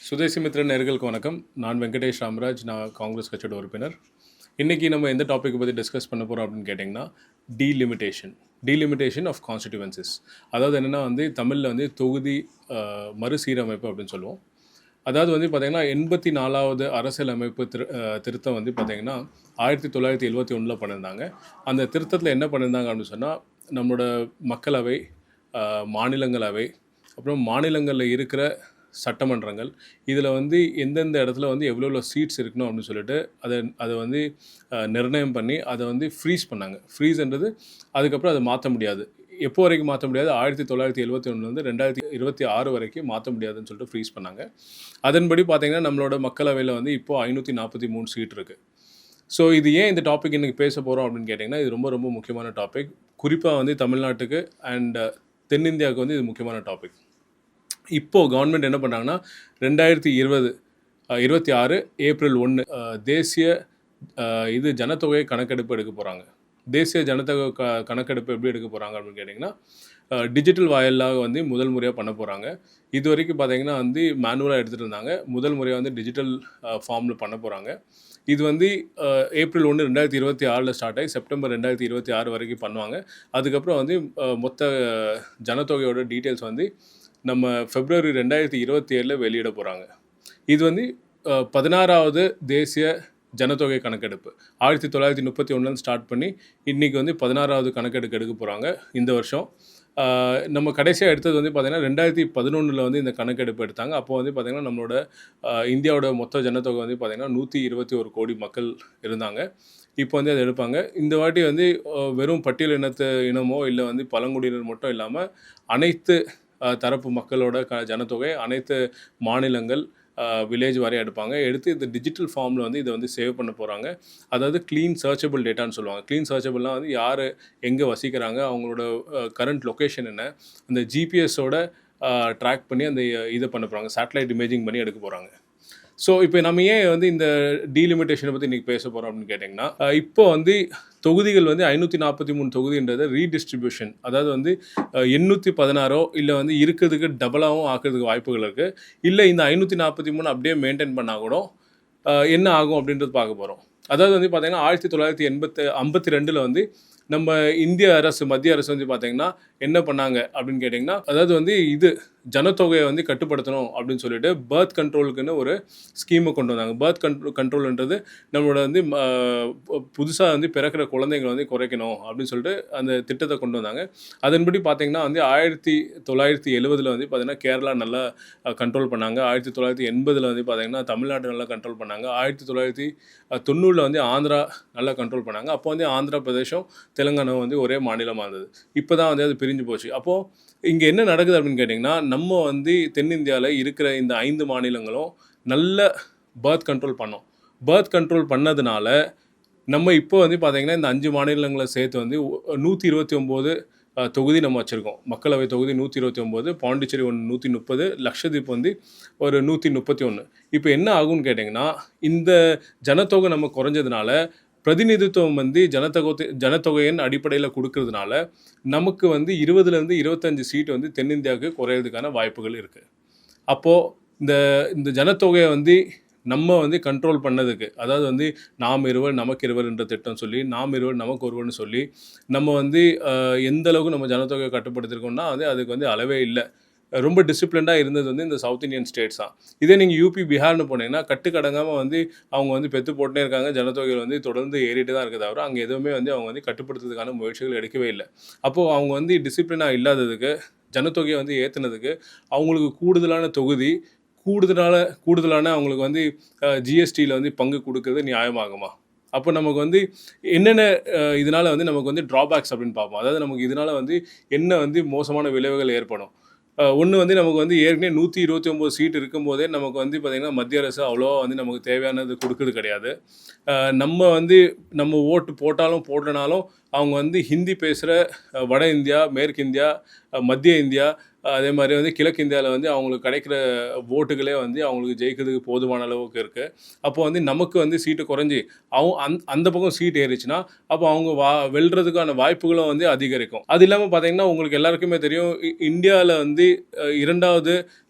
சுதேசி மித்ரன் நேயர்களுக்கு வணக்கம். நான் வெங்கடேஷ் ராமராஜ். நான் காங்கிரஸ் கட்சியோட உறுப்பினர். இன்றைக்கி நம்ம எந்த டாப்பிக்கை பற்றி டிஸ்கஸ் பண்ண போகிறோம் அப்படின்னு கேட்டிங்கன்னா, டீலிமிட்டேஷன் ஆஃப் கான்ஸ்டிடியூவன்சிஸ். அதாவது என்னென்னா தமிழில் தொகுதி மறுசீரமைப்பு அப்படின்னு சொல்லுவோம். அதாவது பார்த்திங்கன்னா 84வது அரசியல் அமைப்பு திருத்தம் பார்த்திங்கன்னா 1971 பண்ணியிருந்தாங்க. அந்த திருத்தத்தில் என்ன பண்ணியிருந்தாங்க அப்படின்னு சொன்னால், நம்மளோட மக்களவை, மாநிலங்களவை, அப்புறம் மாநிலங்களில் இருக்கிற சட்டமன்றங்கள், இதில் எந்தெந்த இடத்துல எவ்வளோ சீட்ஸ் இருக்கணும் அப்படின்னு சொல்லிட்டு அதை நிர்ணயம் பண்ணி அதை ஃப்ரீஸ் பண்ணாங்க. ஃப்ரீஸ்ன்றது அதுக்கப்புறம் அதை மாற்ற முடியாது. எப்போ வரைக்கும் மாற்ற முடியாது? 1971 2026 வரைக்கும் மாற்ற முடியாதுன்னு சொல்லிட்டு ஃப்ரீஸ் பண்ணாங்க. அதன்படி பார்த்திங்கன்னா நம்மளோட மக்களவையில் இப்போது 543 சீட் இருக்குது. ஸோ இது ஏன் இந்த டாபிக் இன்றைக்கி பேச போகிறோம் அப்படின்னு கேட்டிங்கன்னா, இது ரொம்ப ரொம்ப முக்கியமான டாபிக். குறிப்பாக தமிழ்நாட்டுக்கு அண்ட் தென்னிந்தியாவுக்கு இது முக்கியமான டாபிக். இப்போது கவர்மெண்ட் என்ன பண்ணுறாங்கன்னா 2026 ஏப்ரல் 1 தேசிய ஜனத்தொகை கணக்கெடுப்பு எடுக்க போகிறாங்க. தேசிய ஜனத்தொகை கணக்கெடுப்பு எப்படி எடுக்க போகிறாங்க அப்படின்னு கேட்டிங்கன்னா, டிஜிட்டல் வாயிலாக முதல் முறையாக பண்ண போகிறாங்க. இது வரைக்கும் பார்த்திங்கன்னா மேனுவலாக எடுத்துகிட்டு இருந்தாங்க. முதல் முறையாக டிஜிட்டல் ஃபார்மில் பண்ண போகிறாங்க. இது ஏப்ரல் 1 2026 ஸ்டார்ட் ஆகி செப்டம்பர் 2026 வரைக்கும் பண்ணுவாங்க. அதுக்கப்புறம் மொத்த ஜனத்தொகையோட டீட்டெயில்ஸ் நம்ம February 2027 வெளியிட போகிறாங்க. இது 16வது தேசிய ஜனத்தொகை கணக்கெடுப்பு. 1931 ஸ்டார்ட் பண்ணி இன்றைக்கி 16வது கணக்கெடுப்பு எடுக்க போகிறாங்க இந்த வருஷம். நம்ம கடைசியாக எடுத்தது பார்த்திங்கன்னா 2011 இந்த கணக்கெடுப்பு எடுத்தாங்க. அப்போது பார்த்திங்கன்னா நம்மளோட இந்தியாவோட மொத்த ஜனத்தொகை பார்த்திங்கன்னா 121 கோடி மக்கள் இருந்தாங்க. இப்போ அதை எடுப்பாங்க. இந்த வாட்டி வெறும் பட்டியல் இனமோ இல்லை பழங்குடியினர் மட்டும் இல்லாமல் அனைத்து தரப்பு மக்களோட ஜனத்தொகை, அனைத்து மாநிலங்கள், வில்லேஜ் வரையும் எடுப்பாங்க. எடுத்து இந்த டிஜிட்டல் ஃபார்மில் இதை சேவ் பண்ண போகிறாங்க. அதாவது க்ளீன் சர்ச்சபிள் டேட்டான்னு சொல்லுவாங்க. க்ளீன் சர்ச்சபிள்னால் யார் எங்கே வசிக்கிறாங்க, அவங்களோட கரண்ட் லொக்கேஷன் என்ன, அந்த ஜிபிஎஸோட ட்ராக் பண்ணி அந்த இதை பண்ண போகிறாங்க. சேட்டலைட் இமேஜிங் பண்ணி எடுக்க போகிறாங்க. ஸோ இப்போ நம்ம ஏன் இந்த டீலிமிட்டேஷனை பற்றி இன்றைக்கி பேச போகிறோம் அப்படின்னு கேட்டிங்கன்னா, இப்போ தொகுதிகள் 543 தொகுதின்றது ரீடிஸ்ட்ரிபியூஷன். அதாவது 816 இல்லை இருக்கிறதுக்கு டபுளாகவும் ஆக்கிறதுக்கு வாய்ப்புகள் இருக்குது. இல்லை இந்த 543 அப்படியே மெயின்டைன் பண்ணால் கூட என்ன ஆகும் அப்படின்றது பார்க்க போகிறோம். அதாவது பார்த்திங்கன்னா 1952 நம்ம இந்திய அரசு, மத்திய அரசு பார்த்திங்கன்னா என்ன பண்ணாங்க அப்படின்னு கேட்டிங்கன்னா, அதாவது ஜனத்தொகையை கட்டுப்படுத்தணும் அப்படின்னு சொல்லிட்டு பர்த் கண்ட்ரோலுக்குன்னு ஒரு ஸ்கீமை கொண்டு வந்தாங்க. பர்த் கண்ட்ரோல்ன்றது நம்மளோட புதுசாக பிறக்கிற குழந்தைங்களை குறைக்கணும் அப்படின்னு சொல்லிட்டு அந்த திட்டத்தை கொண்டு வந்தாங்க. அதன்படி பார்த்திங்கன்னா 1970 பார்த்திங்கன்னா கேரளா நல்லா கண்ட்ரோல் பண்ணாங்க. 1980 பார்த்திங்கன்னா தமிழ்நாடு நல்லா கண்ட்ரோல் பண்ணாங்க. 1990 ஆந்திரா நல்லா கண்ட்ரோல் பண்ணாங்க. அப்போ ஆந்திரா பிரதேசம், தெலுங்கானா ஒரே மாநிலமாக இருந்தது. இப்போ தான் அது பிரிஞ்சு போச்சு. அப்போது இங்கே என்ன நடக்குது அப்படின்னு கேட்டிங்கன்னா, நம்ம தென்னிந்தியாவில் இருக்கிற இந்த 5 மாநிலங்களும் நல்ல பர்த் கண்ட்ரோல் பண்ணோம். பர்த் கண்ட்ரோல் பண்ணதுனால நம்ம இப்போ பார்த்திங்கன்னா இந்த 5 மாநிலங்களை சேர்த்து 129 தொகுதி நம்ம வச்சுருக்கோம். மக்களவை தொகுதி 129, பாண்டிச்சேரி 130, லக்ஷதீப் ஒரு 131. இப்போ என்ன ஆகும்னு கேட்டிங்கன்னா, இந்த ஜனத்தொகை நம்ம குறைஞ்சதுனால பிரதிநிதித்துவம் ஜனத்தொகையின் அடிப்படையில் கொடுக்கறதுனால நமக்கு 20லேருந்து 25 சீட் தென்னிந்தியாவுக்கு குறையிறதுக்கான வாய்ப்புகள் இருக்குது. அப்போது இந்த ஜனத்தொகையை நம்ம கண்ட்ரோல் பண்ணதுக்கு, அதாவது நாம் இருவர் நமக்கு இருவர்ன்ற திட்டம் சொல்லி, நாம் இருவர் நமக்கு ஒருவர்னு சொல்லி நம்ம எந்த அளவுக்கு நம்ம ஜனத்தொகையை கட்டுப்படுத்திருக்கோம்னா அதுக்கு அளவே இல்லை. ரொம்ப டிசிப்ளின்டாக இருந்தது இந்த சவுத் இந்தியன் ஸ்டேட்ஸ் தான். இதே நீங்கள் யூபி, பிஹார்னு போனீங்கன்னா கட்டுக்கடங்காமல் அவங்க பெற்று போட்டே இருக்காங்க. ஜனத்தொகைகள் தொடர்ந்து ஏறிட்டு தான் இருக்குது. தவிர அங்கே எதுவுமே அவங்க கட்டுப்படுத்துறதுக்கான முயற்சிகள் எடுக்கவே இல்லை. அப்போது அவங்க டிசிப்ளினாக இல்லாததுக்கு, ஜனத்தொகையை ஏற்றுனதுக்கு அவங்களுக்கு கூடுதலான தொகுதி, கூடுதலான அவங்களுக்கு ஜிஎஸ்டியில் பங்கு கொடுக்கறது நியாயமாகுமா? அப்போ நமக்கு என்னென்ன இதனால் நமக்கு ட்ராபேக்ஸ் அப்படின்னு பார்ப்போம். அதாவது நமக்கு இதனால் என்ன மோசமான விளைவுகள் ஏற்படும். ஒன்று நமக்கு ஏற்கனவே 129 சீட் இருக்கும்போதே நமக்கு பார்த்திங்கன்னா மத்திய அரசு அவ்வளோவா நமக்கு தேவையானது கொடுக்குறது கிடையாது. நம்ம நம்ம ஓட்டு போட்டாலும் போட்டனாலும் அவங்க ஹிந்தி பேசுகிற வட இந்தியா, மேற்கு இந்தியா, மத்திய இந்தியா, அதே மாதிரி கிழக்கு இந்தியாவில் அவங்களுக்கு கிடைக்கிற ஓட்டுகளே அவங்களுக்கு ஜெயிக்கிறதுக்கு போதுமான அளவுக்கு இருக்குது. அப்போ நமக்கு சீட்டு குறைஞ்சி அந்த பக்கம் சீட் ஏறிச்சுன்னா அப்போ அவங்க வெல்றதுக்கான வாய்ப்புகளும் அதிகரிக்கும். அது இல்லாமல் பார்த்தீங்கன்னா உங்களுக்கு எல்லாருக்குமே தெரியும், இந்தியாவில் 2வது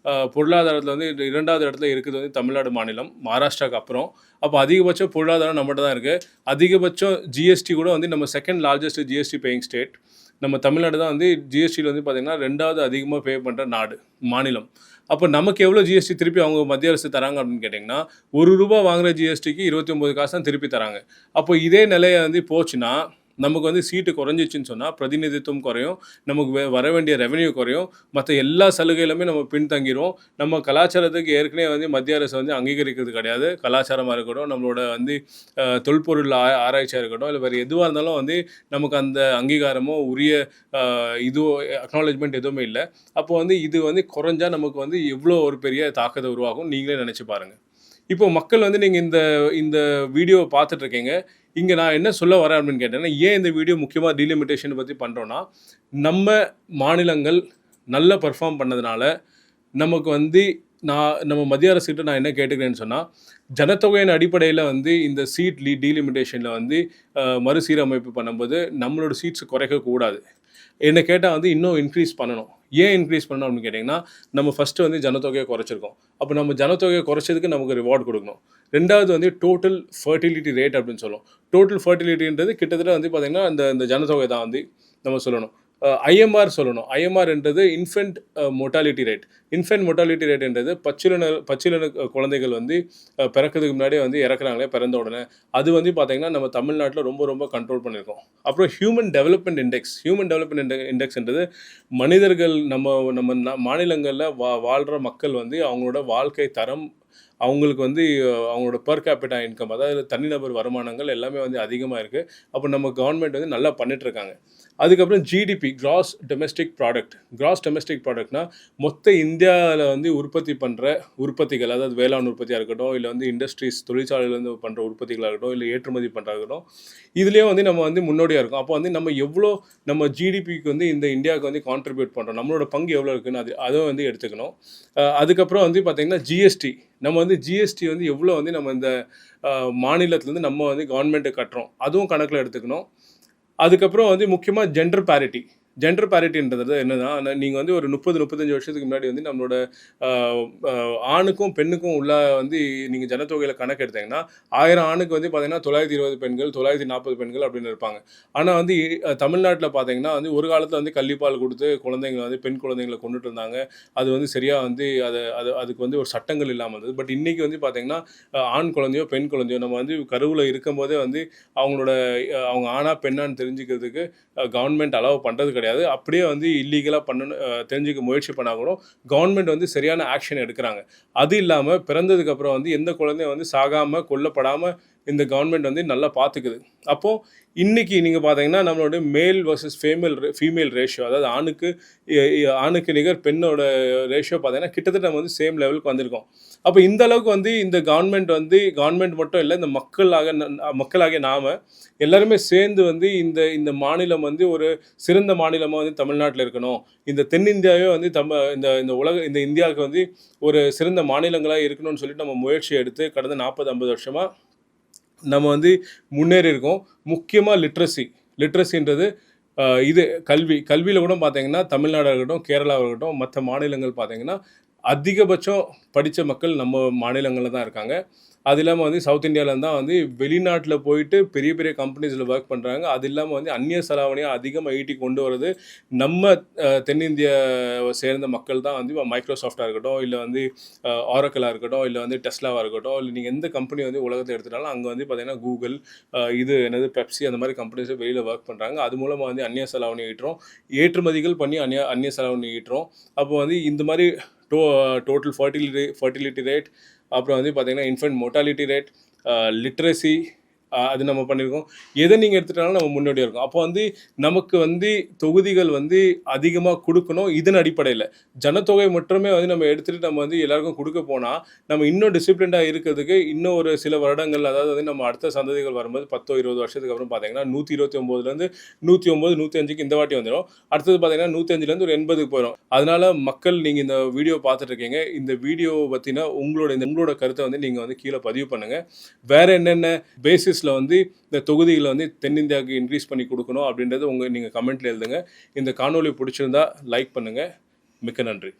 பொருளாதாரத்தில் வந்து 2வது இடத்துல இருக்குது வந்து தமிழ்நாடு மாநிலம், மகாராஷ்டிராவுக்கு அப்புறம். அப்போ அதிகபட்ச பொருளாதாரம் நம்மகிட்ட தான் இருக்குது. அதிகபட்சம் ஜிஎஸ்டி கூட வந்து நம்ம second largest GST paying state. நம்ம தமிழ்நாடு தான் வந்து ஜிஎஸ்டியில் வந்து பார்த்திங்கன்னா 2வது அதிகமாக பே பண்ணுற மாநிலம். அப்போ நமக்கு எவ்வளோ ஜிஎஸ்டி திருப்பி அவங்க மத்திய அரசு தராங்க அப்படின்னு கேட்டிங்கன்னா, ₹1 வாங்குகிற ஜிஎஸ்டிக்கு 29 காசு தான் திருப்பி தராங்க. அப்போ இதே நிலையை வந்து போச்சுன்னா நமக்கு வந்து சீட்டு குறைஞ்சிச்சின்னு சொன்னால் பிரதிநிதித்துவம் குறையும், நமக்கு வர வேண்டிய ரெவென்யூ குறையும், மற்ற எல்லா சலுகையிலுமே நம்ம பின்தங்கிடும். நம்ம கலாச்சாரத்துக்கு ஏற்கனவே வந்து மத்திய அரசு வந்து அங்கீகரிக்கிறது கிடையாது. கலாச்சாரமாக இருக்கட்டும், நம்மளோட வந்து தொல்பொருள் ஆராய்ச்சியாக இருக்கட்டும், இல்லை வேறு எதுவாக இருந்தாலும் வந்து நமக்கு அந்த அங்கீகாரமோ உரிய இதுவோ அக்னாலேஜ்மெண்ட் எதுவுமே இல்லை. அப்போ வந்து இது வந்து குறைஞ்சா நமக்கு வந்து எவ்வளோ ஒரு பெரிய தாக்கத்தை உருவாகும் நீங்களே நினச்சி பாருங்கள். இப்போ மக்கள் வந்து நீங்கள் இந்த வீடியோவை பார்த்துட்ருக்கீங்க. இங்கே நான் என்ன சொல்ல வரேன் அப்படின்னு கேட்டேன்னா, ஏன் இந்த வீடியோ முக்கியமாக டீலிமிட்டேஷனை பற்றி பண்ணுறோன்னா, நம்ம மாநிலங்கள் நல்ல பெர்ஃபார்ம் பண்ணதுனால நமக்கு வந்து நம்ம மத்திய அரசுக்கிட்ட நான் என்ன கேட்டுக்கிறேன்னு சொன்னால், ஜனத்தொகையின் அடிப்படையில் வந்து இந்த சீட் டீலிமிட்டேஷனில் வந்து மறுசீரமைப்பு பண்ணும்போது நம்மளோட சீட்ஸ் குறைக்கக்கூடாது. என்ன கேட்டால் வந்து இன்னும் இன்க்ரீஸ் பண்ணணும். ஏன் இன்க்ரீஸ் பண்ணணும் அப்படின்னு கேட்டிங்கன்னா, நம்ம ஃபஸ்ட்டு வந்து ஜனத்தொகையை குறைச்சிருக்கோம். அப்போ நம்ம ஜனத்தொகையை குறைச்சதுக்கு நமக்கு ரிவார்ட் கொடுக்கணும். 2வது வந்து டோட்டல் ஃபர்டிலிட்டி ரேட் அப்படின்னு சொல்லுவோம். டோட்டல் ஃபர்டிலிட்டின்றது கிட்டத்தட்ட வந்து பார்த்திங்கன்னா இந்த ஜனத்தொகை தான் வந்து நம்ம சொல்லணும். ஐஎம்ஆர் சொல்லணும். ஐஎம்ஆர்ன்றது infant mortality rate. Infant mortality ரேட்ன்றது பச்சிலன குழந்தைகள் வந்து பிறக்கிறதுக்கு முன்னாடியே வந்து இறக்குறாங்களே பிறந்த உடனே, அது வந்து பார்த்திங்கன்னா நம்ம தமிழ்நாட்டில் ரொம்ப ரொம்ப கண்ட்ரோல் பண்ணியிருக்கோம். அப்புறம் ஹியூமன் டெவலப்மெண்ட் இண்டெக்ஸ்ன்றது மனிதர்கள் நம்ம மாநிலங்களில் வாழ்கிற மக்கள் வந்து அவங்களோட வாழ்க்கை தரம், அவங்களுக்கு வந்து அவங்களோட பெர் கேபிட்டா இன்கம், அதாவது தனிநபர் வருமானங்கள் எல்லாமே வந்து அதிகமாக இருக்குது. அப்போ நம்ம கவர்மெண்ட் வந்து நல்லா பண்ணிகிட்ருக்காங்க. அதுக்கப்புறம் ஜிடிபி, கிராஸ் டொமெஸ்டிக் ப்ராடக்ட்னா மொத்த இந்தியாவில் வந்து உற்பத்தி பண்ணுற உற்பத்திகள், அதாவது வேளாண் உற்பத்தியாக இருக்கட்டும், இல்லை வந்து இண்டஸ்ட்ரீஸ் தொழிற்சாலையிலேருந்து பண்ணுற உற்பத்திகளாக இருக்கட்டும், இல்லை ஏற்றுமதி பண்ணுறாகட்டும், இதுலேயும் வந்து நம்ம வந்து முன்னோடியாக இருக்கும். அப்போ வந்து நம்ம எவ்வளோ நம்ம ஜிடிபிக்கு வந்து இந்த இந்தியாவுக்கு வந்து கான்ட்ரிபியூட் பண்ணுறோம், நம்மளோட பங்கு எவ்வளோ இருக்குன்னு அதை வந்து எடுத்துக்கணும். அதுக்கப்புறம் வந்து பார்த்திங்கன்னா ஜிஎஸ்டி, நம்ம வந்து ஜிஎஸ்டி வந்து எவ்வளோ வந்து நம்ம இந்த மாநிலத்துலேருந்து நம்ம வந்து கவர்மெண்ட்டுக்கு கட்டுறோம், அதுவும் கணக்கில் எடுத்துக்கணும். அதுக்கப்புறம் வந்து முக்கியமாக ஜெண்டர் பேரிட்டின்றது என்னன்னா, நீங்கள் வந்து ஒரு 30-35 வருஷத்துக்கு முன்னாடி வந்து நம்மளோட ஆணுக்கும் பெண்ணுக்கும் உள்ள வந்து நீங்கள் ஜனத்தொகையில் கணக்கு எடுத்தீங்கன்னா 1000 ஆணுக்கு வந்து பார்த்தீங்கன்னா 920 பெண்கள், 940 பெண்கள் அப்படின்னு இருப்பாங்க. ஆனால் வந்து தமிழ்நாட்டில் பார்த்தீங்கன்னா வந்து ஒரு காலத்தில் வந்து கள்ளிப்பால் கொடுத்து குழந்தைங்களை வந்து பெண் குழந்தைங்களை கொண்டுட்டு இருந்தாங்க. அது வந்து சரியாக வந்து அதுக்கு வந்து ஒரு சட்டங்கள் இல்லாமல் இருந்தது. பட் இன்றைக்கி வந்து பார்த்தீங்கன்னா ஆண் குழந்தையோ பெண் குழந்தையோ நம்ம வந்து கருவில் இருக்கும்போதே வந்து அவங்க ஆணா பெண்ணான்னு தெரிஞ்சுக்கிறதுக்கு கவர்மெண்ட் அலோவ் பண்ணுறது கிடையாது. அப்படியே வந்து இல்லீகலாக தெரிஞ்சுக்க முயற்சி பண்ணால் கூட கவர்மெண்ட் வந்து சரியான ஆக்ஷன் எடுக்கிறாங்க. அது இல்லாமல் பிறந்ததுக்கப்புறம் வந்து எந்த குழந்தையும் வந்து சாகாமல் கொல்லப்படாமல் இந்த கவர்மெண்ட் வந்து நல்லா பார்த்துக்குது. அப்போது இன்றைக்கி நீங்கள் பார்த்தீங்கன்னா நம்மளோட மேல் வர்சஸ் ஃபீமேல் ரேஷியோ, அதாவது ஆணுக்கு நிகர் பெண்ணோட ரேஷியோ பார்த்தீங்கன்னா கிட்டத்தட்ட நம்ம வந்து சேம் லெவலுக்கு வந்திருக்கோம். அப்போ இந்த அளவுக்கு வந்து இந்த கவர்மெண்ட் மட்டும் இல்லை, இந்த மக்களாகிய நாம் எல்லாருமே சேர்ந்து வந்து இந்த மாநிலம் வந்து ஒரு சிறந்த மாநிலமாக வந்து தமிழ்நாட்டில் இருக்கணும், இந்த தென்னிந்தியாவே வந்து இந்த இந்தியாவுக்கு வந்து ஒரு சிறந்த மாநிலங்களாக இருக்கணும்னு சொல்லிட்டு நம்ம முயற்சி எடுத்து கடந்த 40-50 வருஷமாக நம்ம வந்து முன்னேறி இருக்கோம். முக்கியமாக லிட்ரஸின்றது இது கல்வியில் கூட பார்த்தீங்கன்னா தமிழ்நாடாக இருக்கட்டும், கேரளாவாக இருக்கட்டும், மற்ற மாநிலங்கள் பார்த்தீங்கன்னா அதிகபட்சம் படித்த மக்கள் நம்ம மாநிலங்களில் தான் இருக்காங்க. அது இல்லாமல் வந்து சவுத் இந்தியாவிலேருந்து தான் வந்து வெளிநாட்டில் போயிட்டு பெரிய பெரிய கம்பெனிஸில் ஒர்க் பண்ணுறாங்க. அது இல்லாமல் வந்து அந்நிய செலாவணியாக அதிகமாக ஈட்டி கொண்டு வரது நம்ம தென்னிந்தியாவை சேர்ந்த மக்கள் தான். வந்து மைக்ரோசாஃப்டாக இருக்கட்டும், இல்லை வந்து ஆரக்கலாக இருக்கட்டும், இல்லை வந்து டெஸ்லாவாக இருக்கட்டும், இல்லை நீங்கள் எந்த கம்பெனி வந்து உலகத்தை எடுத்துட்டாலும் அங்கே வந்து பார்த்திங்கன்னா கூகுள், பெப்சி, அந்த மாதிரி கம்பெனிஸை வெளியில் ஒர்க் பண்ணுறாங்க. அது மூலமாக வந்து அந்நிய செலாவணி ஈட்டுறோம், ஏற்றுமதிகள் பண்ணி அந்நிய செலாவணி ஈட்டுறோம். அப்போ வந்து இந்த மாதிரி டோட்டல் ஃபர்டிலிட்டி ரேட், அப்புறம் வந்து பார்த்திங்கன்னா இன்ஃபென்ட் மோர்டாலிட்டி ரேட், லிட்ரஸி, அது நம்ம பண்ணியிருக்கோம். எதை நீங்கள் எடுத்துட்டாலும் நம்ம முன்னாடியே இருக்கோம். அப்போ வந்து நமக்கு வந்து தொகுதிகள் வந்து அதிகமாக கொடுக்கணும். இதன் அடிப்படையில் ஜனத்தொகை மட்டுமே வந்து நம்ம எடுத்துகிட்டு நம்ம வந்து எல்லாருக்கும் கொடுக்க போனால் நம்ம இன்னும் டிசிப்ளின்டாக இருக்கிறதுக்கு இன்னும் ஒரு சில வருடங்கள், அதாவது வந்து நம்ம அடுத்த சந்ததிகள் வரும்போது 10-20 வருஷத்துக்கு அப்புறம் பார்த்தீங்கன்னா 129 105க்கு இந்த வாட்டி வந்துடும். அடுத்தது பார்த்தீங்கன்னா 105 ஒரு 80க்கு போயிடும். அதனால மக்கள், நீங்கள் இந்த வீடியோ பார்த்துட்டு இருக்கீங்க, இந்த வீடியோ பற்றின உங்களோட கருத்தை வந்து நீங்கள் வந்து கீழே பதிவு பண்ணுங்கள். வேறு என்னென்ன பேசிஸ் வந்து இந்த தொகுதிகளை வந்து தென்னிந்தியாவுக்கு இன்க்ரீஸ் பண்ணி கொடுக்கணும் அப்படின்றது நீங்கள் கமெண்ட்ல எழுதுங்க. இந்த காணொலி பிடிச்சிருந்தா லைக் பண்ணுங்கள். மிக்க நன்றி.